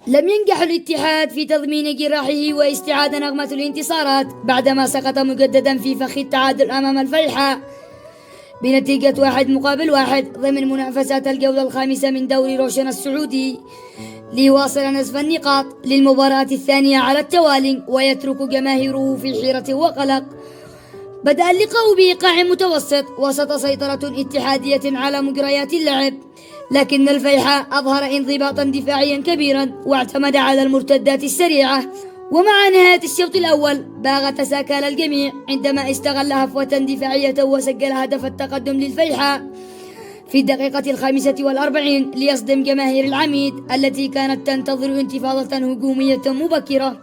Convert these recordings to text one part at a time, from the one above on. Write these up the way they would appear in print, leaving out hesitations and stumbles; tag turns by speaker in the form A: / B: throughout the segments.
A: لم ينجح الاتحاد في تضمين جراحه واستعادة نغمة الانتصارات بعدما سقط مجددا في فخ التعادل أمام الفيحاء بنتيجة 1-1 ضمن منافسات الجولة الخامسة من دوري روشن السعودي، ليواصل نزف النقاط للمباراة الثانية على التوالي ويترك جماهيره في حيرة وقلق. بدأ اللقاء بإيقاع متوسط وسط سيطرة اتحادية على مجريات اللعب، لكن الفيحاء أظهر انضباطا دفاعيا كبيرا واعتمد على المرتدات السريعة. ومع نهاية الشوط الأول باغ تساكل الجميع عندما استغل هفوة دفاعية وسجل هدف التقدم للفيحاء في الدقيقة 45 ليصدم جماهير العميد التي كانت تنتظر انتفاضة هجومية مبكرة.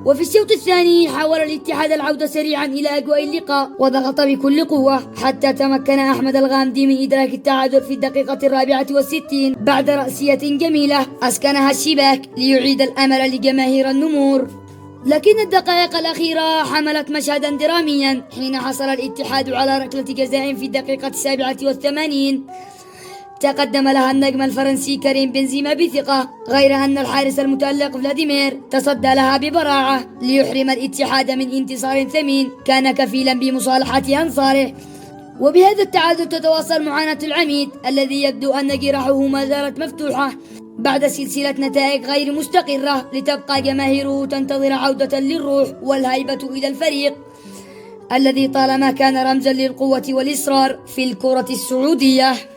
A: وفي الشوط الثاني حاول الاتحاد العودة سريعا إلى أجواء اللقاء وضغط بكل قوة حتى تمكن أحمد الغامدي من إدراك التعادل في الدقيقة 64 بعد رأسية جميلة أسكنها الشباك ليعيد الأمل لجماهير النمور. لكن الدقائق الأخيرة حملت مشهدا دراميا حين حصل الاتحاد على ركلة جزاء في الدقيقة 87 تقدم لها النجم الفرنسي كريم بنزيما بثقة، غير أن الحارس المتألق فلاديمير تصدى لها ببراعة ليحرم الاتحاد من انتصار ثمين كان كفيلا بمصالحة أنصاره. وبهذا التعادل تتواصل معاناة العميد الذي يبدو أن جراحه ما زالت مفتوحة بعد سلسلة نتائج غير مستقرة، لتبقى جماهيره تنتظر عودة للروح والهيبة إلى الفريق الذي طالما كان رمزا للقوة والإصرار في الكرة السعودية.